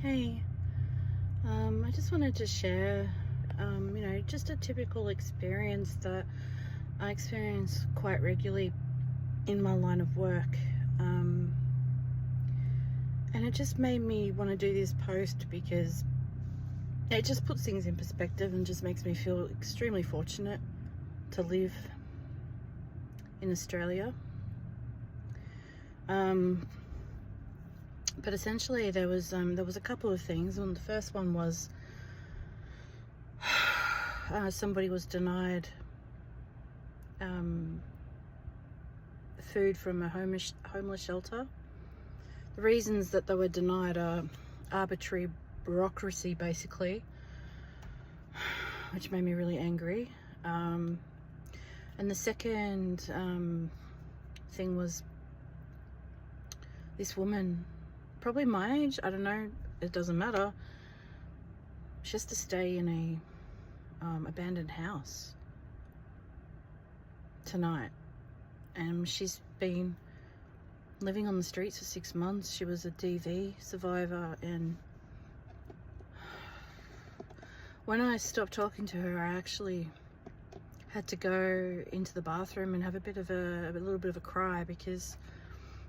Hey, I just wanted to share, just a typical experience that I experience quite regularly in my line of work. Um, and it just made me want to do this post because it just puts things in perspective and just makes me feel extremely fortunate to live in Australia. But essentially, there was a couple of things. And the first one was somebody was denied food from a homeless shelter. The reasons that they were denied are arbitrary bureaucracy, basically, which made me really angry. And the second thing was this woman, probably my age, I don't know, it doesn't matter. She has to stay in a abandoned house tonight, and she's been living on the streets for 6 months. She was a DV survivor, and when I stopped talking to her, I actually had to go into the bathroom and have a little bit of a cry, because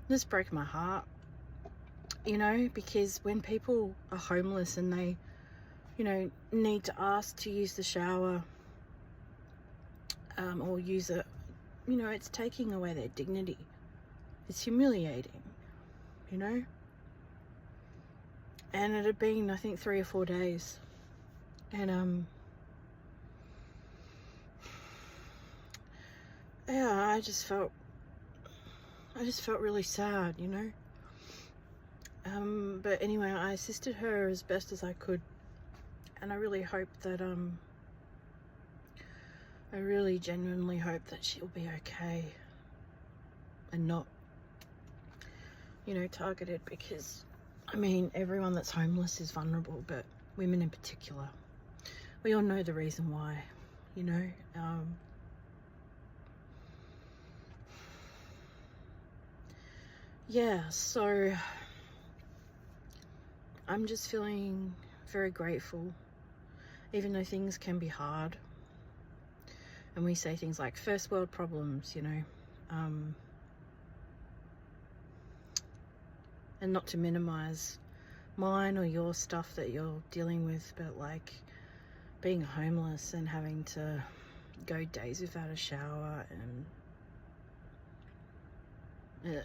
this broke my heart, because when people are homeless and they need to ask to use the shower or use it, it's taking away their dignity. It's humiliating, and it had been, I think, 3 or 4 days, and yeah, I just felt really sad, but anyway, I assisted her as best as I could, and I really hope that I really genuinely hope that she'll be okay and not targeted, because everyone that's homeless is vulnerable, but women in particular. We all know the reason why, yeah, so I'm just feeling very grateful, even though things can be hard, and we say things like first world problems, and not to minimize mine or your stuff that you're dealing with, but like being homeless and having to go days without a shower, and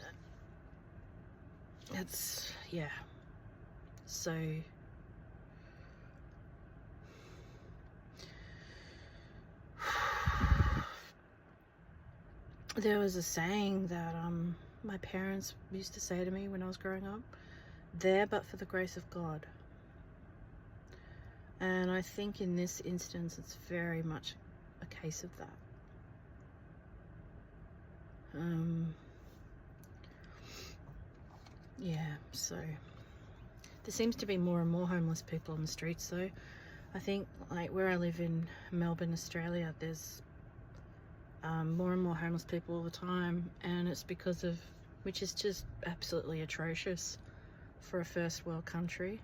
it's, yeah. So there was a saying that my parents used to say to me when I was growing up: there but for the grace of God. And I think in this instance it's very much a case of that. Yeah, so there seems to be more and more homeless people on the streets, though. I think, like, where I live in Melbourne, Australia, there's more and more homeless people all the time, and it's because of, which is just absolutely atrocious for a first world country,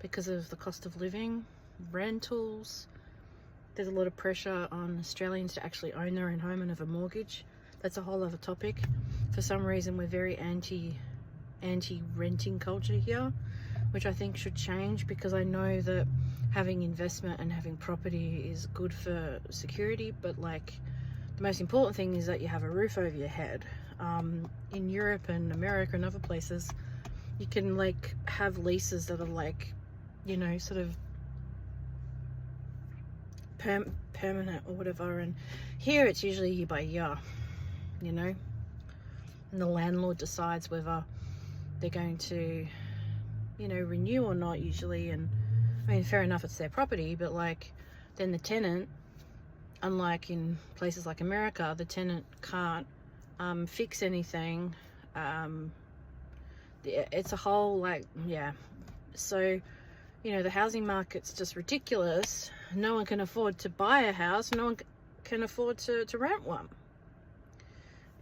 because of the cost of living, rentals. There's a lot of pressure on Australians to actually own their own home and have a mortgage. That's a whole other topic. For some reason, we're very anti-renting culture here, which I think should change, because I know that having investment and having property is good for security, but like the most important thing is that you have a roof over your head. In Europe and America and other places, you can like have leases that are like, sort of permanent or whatever, and here it's usually year by year, and the landlord decides whether they're going to renew or not, usually. And fair enough, it's their property, but like then the tenant, unlike in places like America, the tenant can't fix anything. It's a whole, like, yeah. So the housing market's just ridiculous. No one can afford to buy a house, no one can afford to rent one.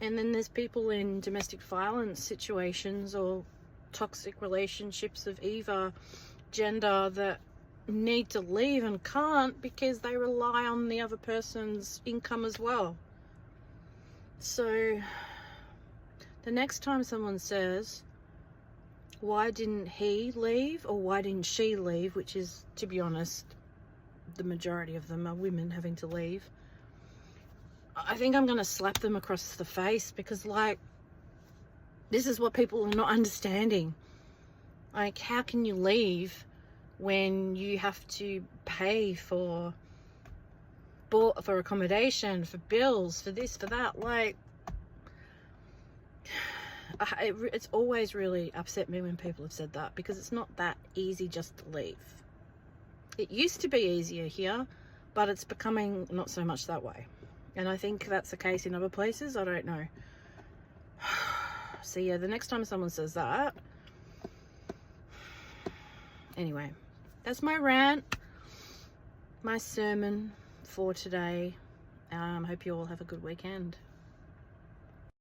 And then there's people in domestic violence situations, or toxic relationships of either gender that need to leave and can't because they rely on the other person's income as well. So the next time someone says, why didn't he leave or why didn't she leave, which is, to be honest, the majority of them are women having to leave, I think I'm going to slap them across the face, because like, this is what people are not understanding. Like, how can you leave when you have to pay for accommodation, for bills, for this, for that? Like, it's always really upset me when people have said that, because it's not that easy just to leave. It used to be easier here, but it's becoming not so much that way. And I think that's the case in other places. I don't know. So yeah, the next time someone says that, anyway, that's my rant, my sermon for today. Hope you all have a good weekend.